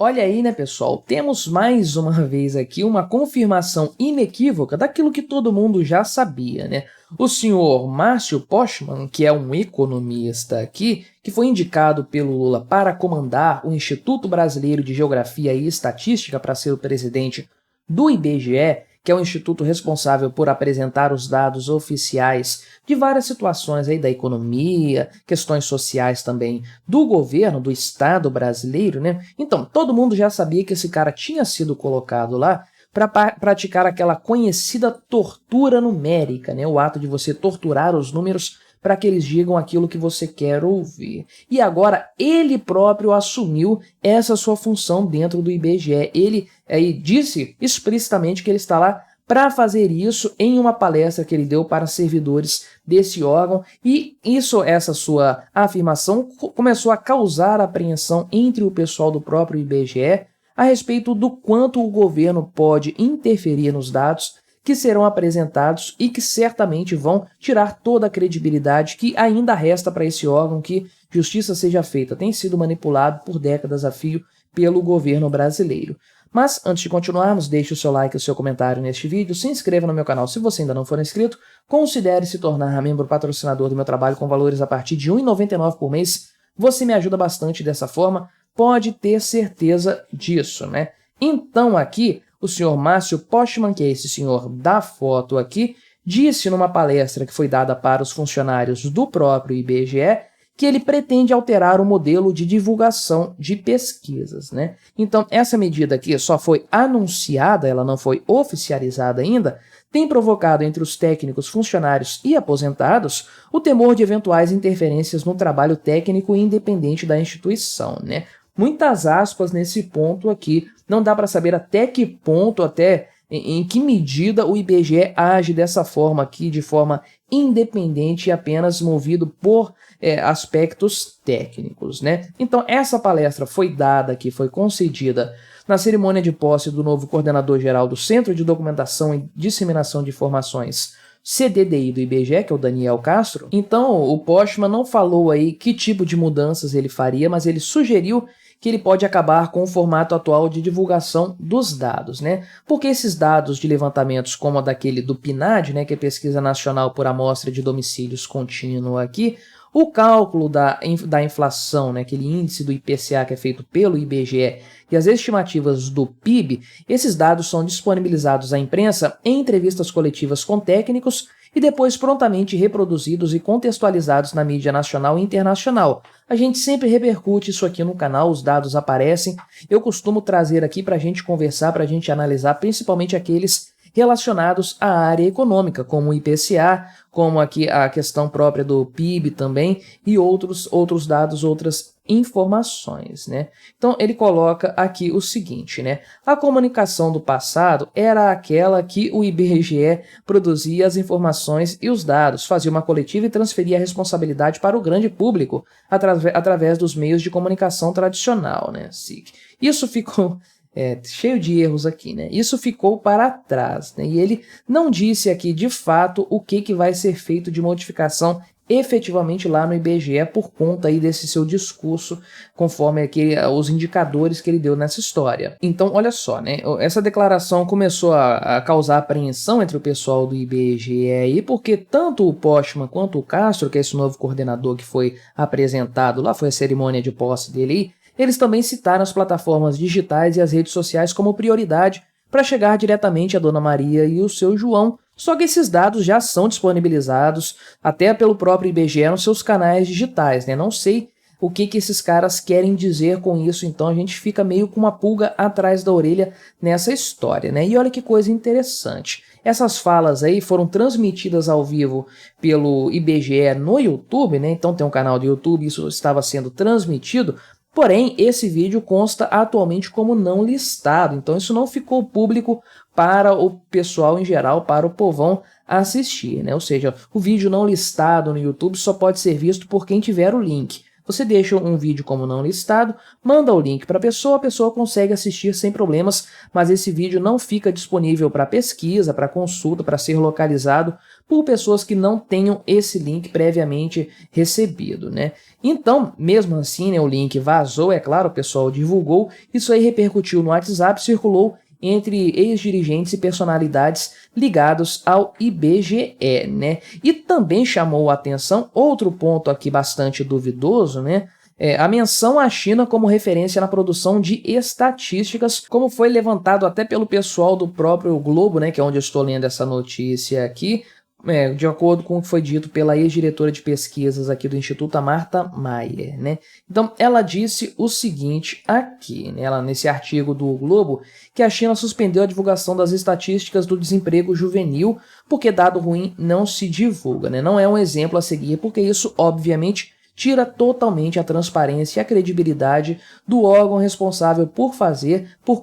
Olha aí, né, pessoal? Temos mais uma vez aqui uma confirmação inequívoca daquilo que todo mundo já sabia, né? O senhor Márcio Postman, que é um economista aqui, que foi indicado pelo Lula para comandar o Instituto Brasileiro de Geografia e Estatística para ser o presidente do IBGE, que é o instituto responsável por apresentar os dados oficiais de várias situações aí da economia, questões sociais também do governo, do Estado brasileiro, né? Então, todo mundo já sabia que esse cara tinha sido colocado lá para praticar aquela conhecida tortura numérica, né? O ato de você torturar os números para que eles digam aquilo que você quer ouvir. E agora ele próprio assumiu essa sua função dentro do IBGE. Ele disse explicitamente que ele está lá para fazer isso em uma palestra que ele deu para servidores desse órgão, e essa sua afirmação começou a causar apreensão entre o pessoal do próprio IBGE a respeito do quanto o governo pode interferir nos dados que serão apresentados e que certamente vão tirar toda a credibilidade que ainda resta para esse órgão que, justiça seja feita, tem sido manipulado por décadas a fio pelo governo brasileiro. Mas, antes de continuarmos, deixe o seu like e o seu comentário neste vídeo, se inscreva no meu canal se você ainda não for inscrito, considere se tornar membro patrocinador do meu trabalho com valores a partir de R$ 1,99 por mês, você me ajuda bastante dessa forma, pode ter certeza disso, né? Então aqui, o senhor Márcio Postman, que é esse senhor da foto aqui, disse numa palestra que foi dada para os funcionários do próprio IBGE que ele pretende alterar o modelo de divulgação de pesquisas, né? Então, essa medida aqui só foi anunciada, ela não foi oficializada ainda, tem provocado entre os técnicos, funcionários e aposentados o temor de eventuais interferências no trabalho técnico e independente da instituição, né? Muitas aspas nesse ponto aqui, não dá para saber até que ponto, em que medida o IBGE age dessa forma aqui, de forma independente e apenas movido por aspectos técnicos, né? Então, essa palestra foi dada aqui, foi concedida na cerimônia de posse do novo coordenador-geral do Centro de Documentação e Disseminação de Informações, CDDI do IBGE, que é o Daniel Castro. Então, o Postman não falou aí que tipo de mudanças ele faria, mas ele sugeriu que ele pode acabar com o formato atual de divulgação dos dados, né? Porque esses dados de levantamentos, como a daquele do PNAD, né, que é Pesquisa Nacional por Amostra de Domicílios Contínua aqui, o cálculo da inflação, né, aquele índice do IPCA que é feito pelo IBGE, e as estimativas do PIB, esses dados são disponibilizados à imprensa em entrevistas coletivas com técnicos e depois prontamente reproduzidos e contextualizados na mídia nacional e internacional. A gente sempre repercute isso aqui no canal, os dados aparecem. Eu costumo trazer aqui para a gente conversar, para a gente analisar, principalmente aqueles relacionados à área econômica, como o IPCA, como aqui a questão própria do PIB também, e outros dados, outras informações, né? Então, ele coloca aqui o seguinte, né? A comunicação do passado era aquela que o IBGE produzia as informações e os dados, fazia uma coletiva e transferia a responsabilidade para o grande público através dos meios de comunicação tradicional, né? Isso ficou cheio de erros aqui, né? Isso ficou para trás, né? E ele não disse aqui, de fato, o que vai ser feito de modificação efetivamente lá no IBGE por conta aí desse seu discurso, conforme aqui os indicadores que ele deu nessa história. Então, olha só, né? Essa declaração começou a causar apreensão entre o pessoal do IBGE aí, porque tanto o Postman quanto o Castro, que é esse novo coordenador que foi apresentado lá, foi a cerimônia de posse dele aí, eles também citaram as plataformas digitais e as redes sociais como prioridade para chegar diretamente a Dona Maria e o seu João, só que esses dados já são disponibilizados até pelo próprio IBGE nos seus canais digitais, né? Não sei o que esses caras querem dizer com isso, então a gente fica meio com uma pulga atrás da orelha nessa história, né? E olha que coisa interessante. Essas falas aí foram transmitidas ao vivo pelo IBGE no YouTube, né? Então tem um canal do YouTube, isso estava sendo transmitido. Porém, esse vídeo consta atualmente como não listado, então isso não ficou público para o pessoal em geral, para o povão assistir, né? Ou seja, o vídeo não listado no YouTube só pode ser visto por quem tiver o link. Você deixa um vídeo como não listado, manda o link para a pessoa consegue assistir sem problemas, mas esse vídeo não fica disponível para pesquisa, para consulta, para ser localizado por pessoas que não tenham esse link previamente recebido, né? Então, mesmo assim, né, o link vazou, é claro, o pessoal divulgou, isso aí repercutiu no WhatsApp, circulou entre ex-dirigentes e personalidades ligados ao IBGE, né? E também chamou a atenção outro ponto aqui bastante duvidoso, né? A menção à China como referência na produção de estatísticas, como foi levantado até pelo pessoal do próprio Globo, né? Que é onde eu estou lendo essa notícia aqui. De acordo com o que foi dito pela ex-diretora de pesquisas aqui do Instituto, a Marta Maier, né? Então, ela disse o seguinte aqui, né? Ela, nesse artigo do Globo, que a China suspendeu a divulgação das estatísticas do desemprego juvenil porque dado ruim não se divulga, né? Não é um exemplo a seguir, porque isso, obviamente, tira totalmente a transparência e a credibilidade do órgão responsável por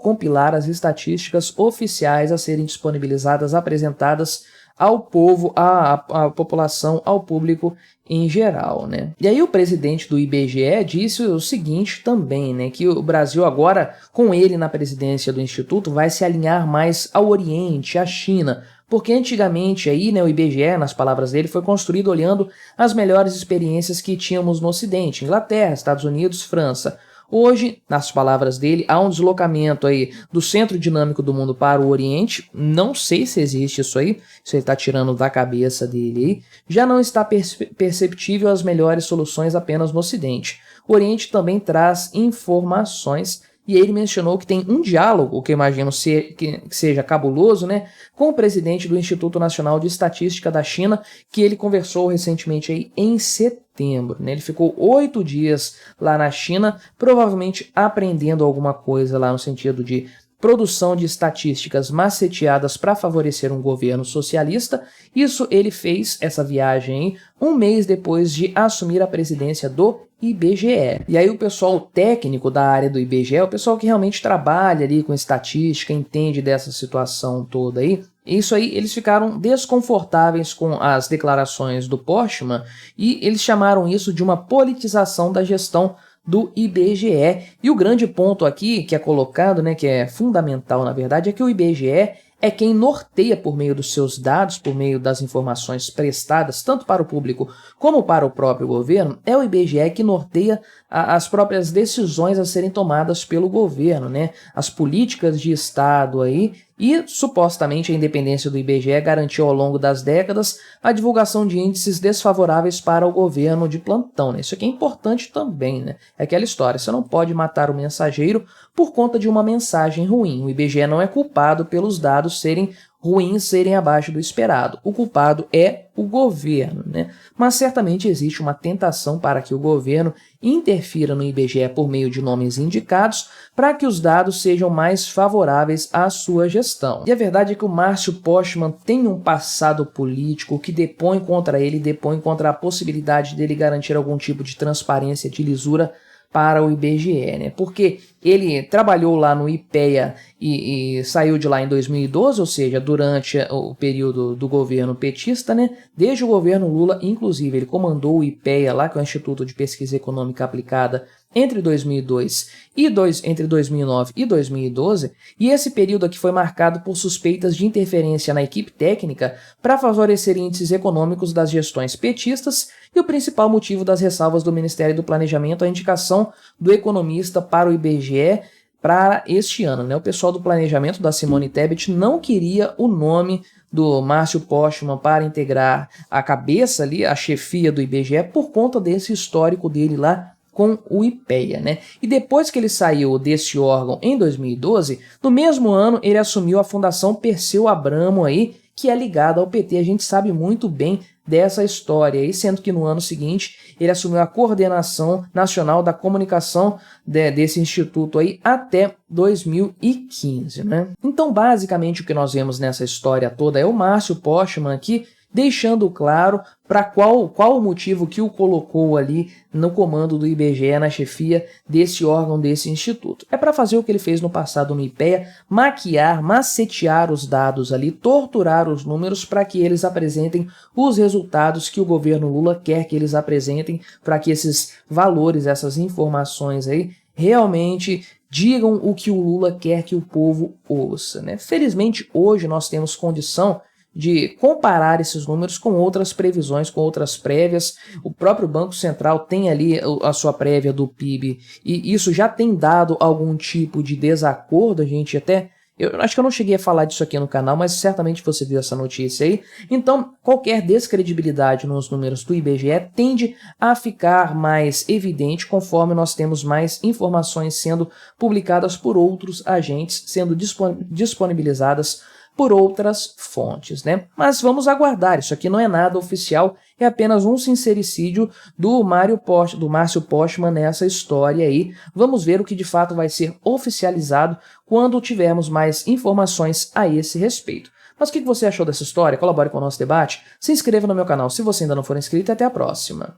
compilar as estatísticas oficiais a serem disponibilizadas, apresentadas ao povo, à população, ao público em geral, né? E aí o presidente do IBGE disse o seguinte também, né? Que o Brasil agora, com ele na presidência do Instituto, vai se alinhar mais ao Oriente, à China, porque antigamente aí, né, o IBGE, nas palavras dele, foi construído olhando as melhores experiências que tínhamos no Ocidente, Inglaterra, Estados Unidos, França. Hoje, nas palavras dele, há um deslocamento aí do centro dinâmico do mundo para o Oriente. Não sei se existe isso aí, isso ele está tirando da cabeça dele aí. Já não está perceptível as melhores soluções apenas no Ocidente. O Oriente também traz informações e ele mencionou que tem um diálogo, que eu imagino que seja cabuloso, né, com o presidente do Instituto Nacional de Estatística da China, que ele conversou recentemente aí em setembro, né? Ele ficou 8 dias lá na China, provavelmente aprendendo alguma coisa lá no sentido de produção de estatísticas maceteadas para favorecer um governo socialista. Isso ele fez, essa viagem aí, um mês depois de assumir a presidência do IBGE. E aí o pessoal técnico da área do IBGE, o pessoal que realmente trabalha ali com estatística, entende dessa situação toda aí, isso aí, eles ficaram desconfortáveis com as declarações do Postman e eles chamaram isso de uma politização da gestão do IBGE. E o grande ponto aqui que é colocado, né, que é fundamental na verdade, é que o IBGE é quem norteia por meio dos seus dados, por meio das informações prestadas, tanto para o público como para o próprio governo, é o IBGE que norteia as próprias decisões a serem tomadas pelo governo, né? As políticas de Estado aí, e supostamente a independência do IBGE garantiu ao longo das décadas a divulgação de índices desfavoráveis para o governo de plantão, né? Isso aqui é importante também, né? É aquela história, você não pode matar o mensageiro por conta de uma mensagem ruim. O IBGE não é culpado pelos dados serem ruins, serem abaixo do esperado. O culpado é o governo, né? Mas certamente existe uma tentação para que o governo interfira no IBGE por meio de nomes indicados para que os dados sejam mais favoráveis à sua gestão. E a verdade é que o Márcio Postman tem um passado político que depõe contra ele, depõe contra a possibilidade dele garantir algum tipo de transparência, de lisura para o IBGE, né? Porque ele trabalhou lá no IPEA e saiu de lá em 2012, ou seja, durante o período do governo petista, né? Desde o governo Lula, inclusive, ele comandou o IPEA lá, que é o Instituto de Pesquisa Econômica Aplicada, entre 2009 e 2012, e esse período aqui foi marcado por suspeitas de interferência na equipe técnica para favorecer índices econômicos das gestões petistas, e o principal motivo das ressalvas do Ministério do Planejamento é a indicação do economista para o IBGE para este ano, né? O pessoal do planejamento da Simone Tebet não queria o nome do Márcio Postman para integrar a cabeça ali, a chefia do IBGE, por conta desse histórico dele lá com o IPEA, né? E depois que ele saiu desse órgão em 2012, no mesmo ano ele assumiu a Fundação Perseu Abramo aí, que é ligada ao PT. A gente sabe muito bem dessa história aí, sendo que no ano seguinte ele assumiu a coordenação nacional da comunicação desse instituto aí até 2015, né? Então, basicamente, o que nós vemos nessa história toda é o Márcio Postman aqui deixando claro para qual o motivo que o colocou ali no comando do IBGE, na chefia desse órgão, desse instituto. É para fazer o que ele fez no passado no IPEA, maquiar, macetear os dados ali, torturar os números para que eles apresentem os resultados que o governo Lula quer que eles apresentem, para que esses valores, essas informações aí, realmente digam o que o Lula quer que o povo ouça, né? Felizmente, hoje nós temos condição de comparar esses números com outras previsões, com outras prévias. O próprio Banco Central tem ali a sua prévia do PIB e isso já tem dado algum tipo de desacordo. A gente até... Eu acho que eu não cheguei a falar disso aqui no canal, mas certamente você viu essa notícia aí. Então, qualquer descredibilidade nos números do IBGE tende a ficar mais evidente conforme nós temos mais informações sendo publicadas por outros agentes, sendo disponibilizadas por outras fontes, né? Mas vamos aguardar, isso aqui não é nada oficial, é apenas um sincericídio do Márcio Postman nessa história aí. Vamos ver o que de fato vai ser oficializado quando tivermos mais informações a esse respeito. Mas o que você achou dessa história? Colabore com o nosso debate, se inscreva no meu canal se você ainda não for inscrito e até a próxima.